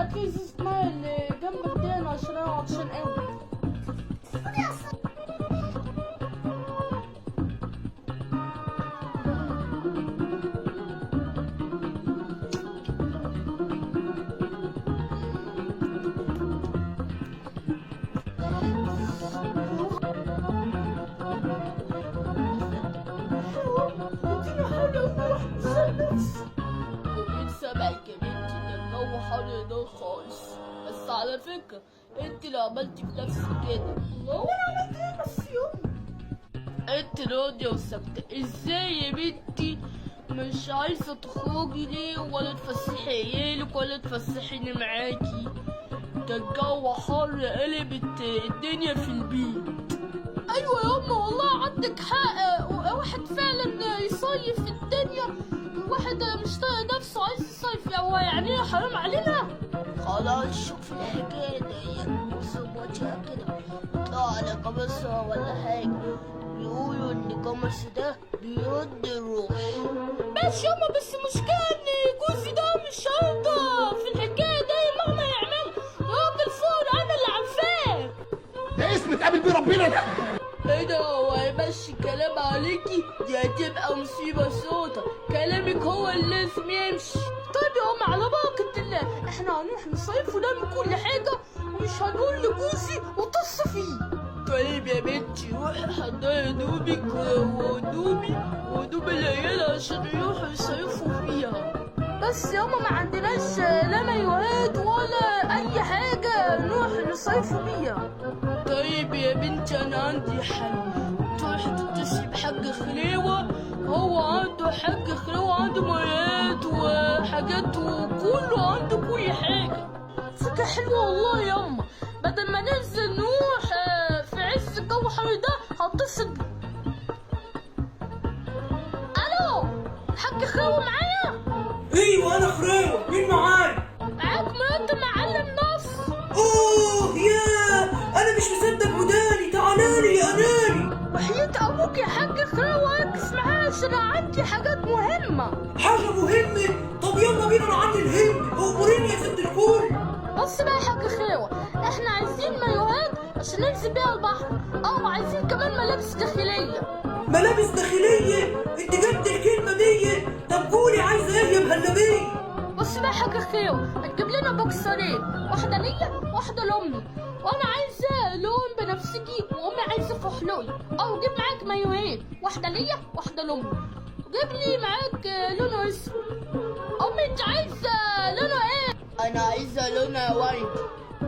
لك ايه اسمها اللي جنبك دي؟ انا عشان انا عطشان قوي. ومين سامعك يا بنتي؟ ده الجو حر ده خالص. بس على فكرة انت اللي عملتي في نفسك كده. هو انا عملت ايه بس يوم؟ انت راضية وساكتة ازاي يا بنتي؟ مش عايزة تخرجي ليه ولا تفسحي عيالك ولا تفسحيني معاكي؟ ده الجو حر قلبت الدنيا في البيت. ايوه ياما والله عندك حق، واحد فعلا يصيف في الدنيا، واحد مش طايق نفسه عايز يصيف. هو يعني حرام علينا؟ خلاص شوف الحكايه ديت، بص وجهها كده اطلع على قميصها ولا حاجه، بيقولوا ان قميص ده بيرد الروح. ماشي ياما، بس المشكله ان جوزي ده مش هيرضى في الحكايه دي مهما يعمل. راجل فوق انا اللي عارفاه. ده اسم اتقابل بيه ربنا ده. ايه ده؟ هو هيمشي كلام عليكي؟ دي هتبقى مصيبة سودا. كلامك هو اللي لازم يمشي. طيب يا أم على بركة الله، احنا هنروح نصيف ونعمل كل حاجة ومش هنقول لجوزي وطص فيه. طيب يا بنتي روحي حضري هدومك وهدومي وهدوم العيال عشان يروحوا يصيفوا فيها. بس ياما ما عندناش لا مايوهات ولا أي حاجة نروح نصيفوا بيها. طيب يا بنتي أنا عندي حل. تروحي تتصلي بحاج خليوة، هو عنده حاج خليوة عنده مايوهات وحاجات وكله عنده كل حاجة. فكرة حلوة والله ياما، بدل ما ننزل نروح في عز الجو حر ده هتصل. ألو الحاج خليوة معايا؟ ايوه انا خريوة، مين معايا؟ معاك مرات معلم نصر. اوه يا انا مش مصدق وداني، تعالالي يا اناني. وحياة ابوك يا حاج خليوة ركز معايا عشان عندي حاجات مهمة. حاجة مهمة؟ طب يلا بينا، انا عندي الهم، اموريني يا ست الكل. بص بقى يا حاج خليوة، احنا عايزين مايوهات عشان ننزل بيها البحر، وعايزين كمان ملابس داخلية. ملابس داخلية؟ انت جبت الكلمة دي؟ طب قولي عايزة ايه يا مهلبية؟ بص بقى يا حاج خليوة، هتجيب لنا بوكسرين، واحدة ليا واحدة لأمي، وانا عايزة لون بنفسجي وامي عايزة فحلوي. او جيب معاك مايوهات، واحدة ليا واحدة لأمي، وجيب لي معاك لونه اسود. امي انت عايزة لونه ايه؟ انا عايزة لونه وردي.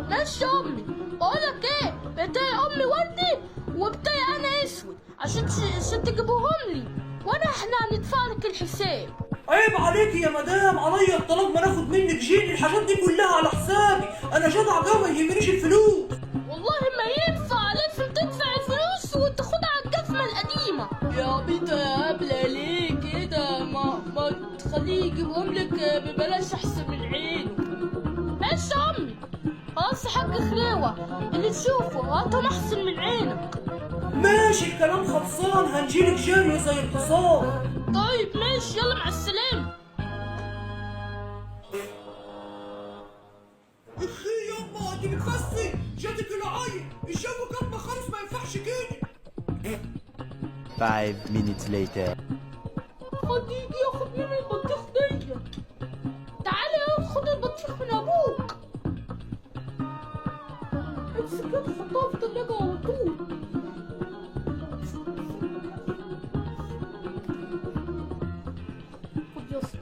ماشي يا امي. بقولك ايه، بتاعي امي وردي وبتاعي انا اسود عشان تجيبوهم لي، احنا هندفع لك الحساب. عيب عليكي يا مدام، عليا الطلاق ما ناخد منك جيني، الحاجات دي كلها على حسابي، انا جدع جوه ما يهمنيش الفلوس. والله ما ينفع، لازم تدفع الفلوس وتاخدها على الجزمة القديمة. يا بيتا يا هبلة ليه كده؟ ما تخليه يجيبهم لك ببلاش احسن من عينه. ماشي يا امي. خلاص يا حاج خليوة، اللي تشوفه هاتهم احسن من عينك. ماشي الكلام خلصان، هنجيلك جري زي الحصان. طيب ماشي، يلا مع السلامة. اخي يما انت بتفسي، جاتك العين، الجو كان خالص ما ينفعش كده. 5 minutes later. خد يجي ياخد مني البطيخ دي. تعالى خد البطيخ من ابوك. امسك كده حطها في التلاجة على طول. خد يا اسطى.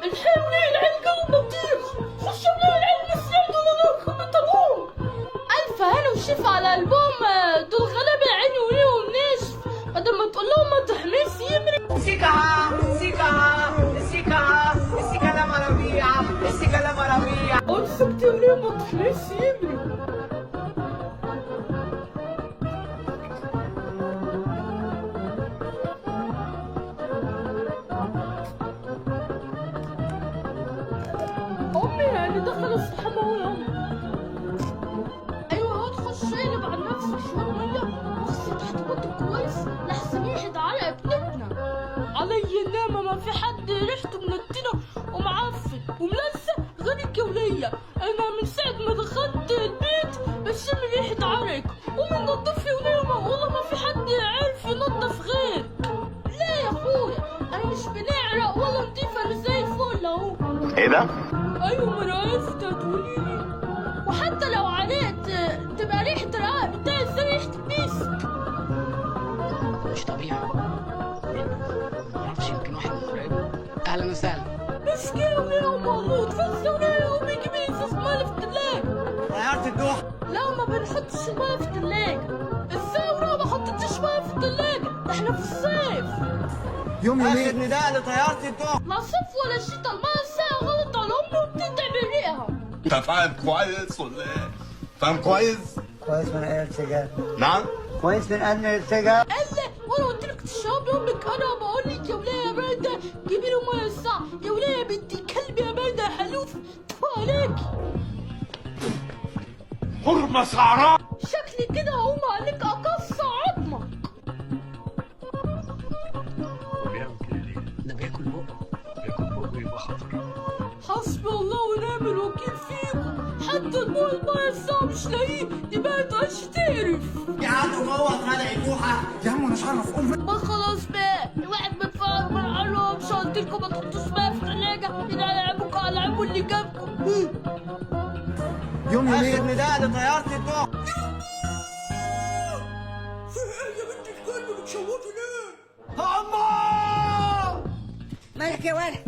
الحقني العيال جابوا بطيخ، خشوا من العيال مسير دول انا بطلوهم. الف هنا وشفا على قلبهم، دول غلابه يا عيني وليهم نشف، بدل ما تقول لهم ما تحميش يمري. Sika la maravilla, sika la maravilla. قول سكتي وليه ما تحميش يمري. عرفت هتقولي لي. وحتى لو عانيت تبقى ريحة الرقبة بتاعي زي ريحة المسك. مش طبيعي. معرفش، يمكن واحد من قريب. اهلا وسهلا. مسكين يا محمود، فسرني يا أمي جيبي إزازة مية في التلاجة. طيارة الدوحة. لا ما بنحطش المية في التلاجة. الثورة ما حطيتش مية في التلاجة، ده احنا في الصيف. آخر نداء لطيارة الدوحة. لا صيف ولا شتا، المية الساقعة غلط على أمي وبتتعب ريقها. انت فاهم كويس ولا ايه؟ فاهم كويس؟ كويس من أين السجاد؟ نعم؟ كويس من أين السجاد؟ قال وانا قلت لك تشرب لامك، انا بقول لك يا وليه يا بارده جيبي له ميه الساعه، يا وليه يا بنت الكلب يا بارده يا حلوف طفى عليكي. حرمة سعراء. شكلي كده هقوم عليك اقص عظمك. ده بياكل بقه يبقى خطر. حسبي الله ونعم الوكيل فيكم، حتى الميه الساعه مش لاقيه، دي بقت عيش تقرف. يا عم موت خلع الدوحة. يا عم انا شرف امك. ما خلاص بقى، الواحد متفرج ما قالوا مش قلت لكم ما تحطوش ميه في الثلاجه، اذا هلعبكم هلعبوا اللي جابكم. يوم آخر نداء لطيارة الدوحة. في ايه يا بنت الكلب بتشوفي ليه؟ مالك يا ولد؟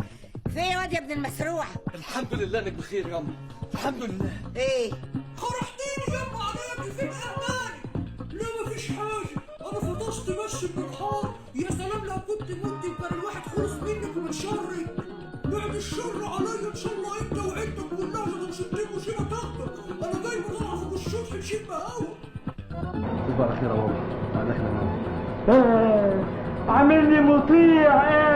في ايه يا واد يا ابن المسروع؟ الحمد لله انك بخير يا امي، الحمد لله. ايه؟ خرجتيني يما عليكي فين اهمالي؟ لا مفيش حاجة، أنا فطست بس من الحار، يا سلام لو كنت مت وكان الواحد خلص منك ومن شرك. بعد الشر عليا إن شاء الله أنت وعيلتك كلها لو شديك وشيلة تاخدك، أنا جاي بطلع فوق الشرح نشيل بهوا. تصبح على خير يا بابا، بعد احنا نعم. عاملني مطيع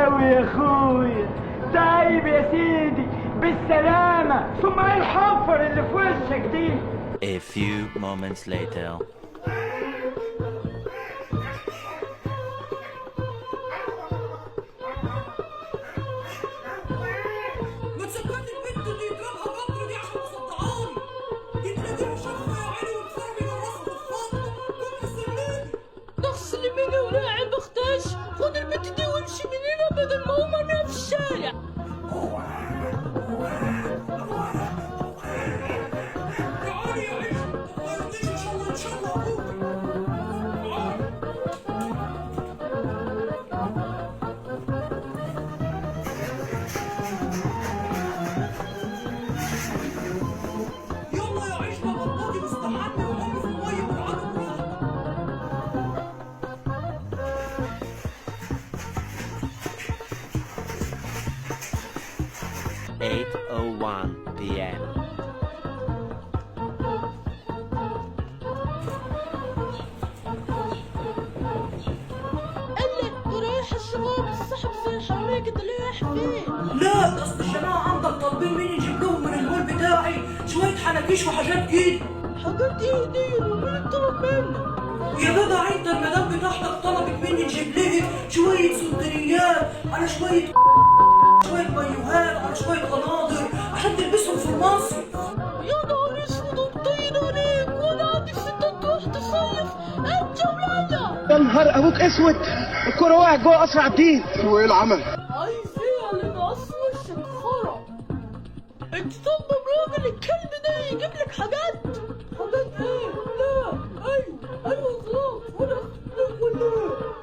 قوي يا اخويا. طيب يا سيدي بالسلامة، ثم ايه الحفر اللي في وشك دي؟ A few moments later. ما تسكتي البنت اللي يضربها قطر دي عشان تصدعاني. دي تلاقيها شافة يا عيني وتفرمي من راسها في الفاضي. قومي سلمي. نغسل مني ولاعب اختاش، خد البنت دي وامشي من هنا بدل ما اقوم ارميها في الشارع. تعالي يا عيشة، ما تغيرنيش إن شاء الله إن شاء الله أبوك. تعالي. يلا يا عيشة بطلي واستحمي وقومي في المية والعبي براحتك. 8:01 p.m. قال لي ده رايح الشباب الصاحب زي الحرامية كده، ليه رايح فين؟ لا ده اصل الجماعة عندك طالبين مني نجيب لهم من المول بتاعي شوية حناكيش وحاجات كده. حاجات ايه دي ومين طلب منك؟ يا جدع انت المدام بتاعتك طلبت مني نجيب لهم شوية سندريات على شوية مايوهات على شوية قناطر عشان تلبسهم في المصيف. يا نهار اسود ومطين عليك، وانا عندي ستات تروح تصيف انت ولاده. يا نهار ابوك اسود، الكرة وقعت جوه اسرع الدين. وايه العمل؟ عايز ايه اللي ناقص وشك خرا؟ انت طالبه من راجل الكلب ده يجيب لك حاجات ايه؟ لا ايوه غلط وانا ولا ايه؟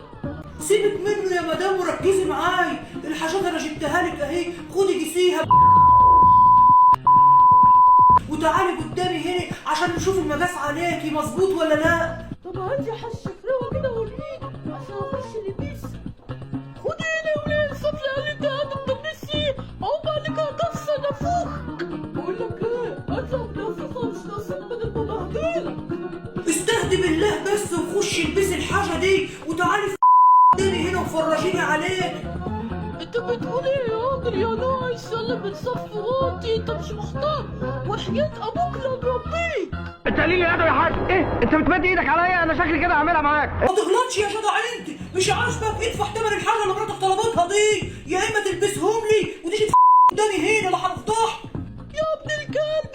سيبك منه يا مدام وركزي معاي، الحاجات انا جبتها لك اهي، خدي قيسيها وتعالي قدامي هنا عشان نشوف المقاس عليكي مظبوط ولا لا. طب عندي حشفراوه كده وريني عشان اخش لبيس. خدي هنا يا ولاد صفلي عليك قاعده بتلبسي اهو عليك هكسر نافوخك. بقول لك ايه، اطلع نافوخه مش ناقصك بدل ما بهدلك. استهدي بالله بس وخشي البسي الحاجه دي وتعالي قدامي هنا وفرجيني عليك. انت بتقول ايه يا راجل يا نايس؟ يلا بتصفي غلطي، انت مش مختار وحياة ابوك لا بربيك. انت قليل الادب يا حاج، ايه؟ انت بتمد ايدك عليا؟ انا شكلي كده هعملها معاك. ما تغلطش يا جدع انت، مش عاجبك ادفع تمن الحاجه اللي مراتك طلبتها دي، يا اما تلبسهم لي وتيجي قدامي هنا لا هنفضح. يا ابن الكلب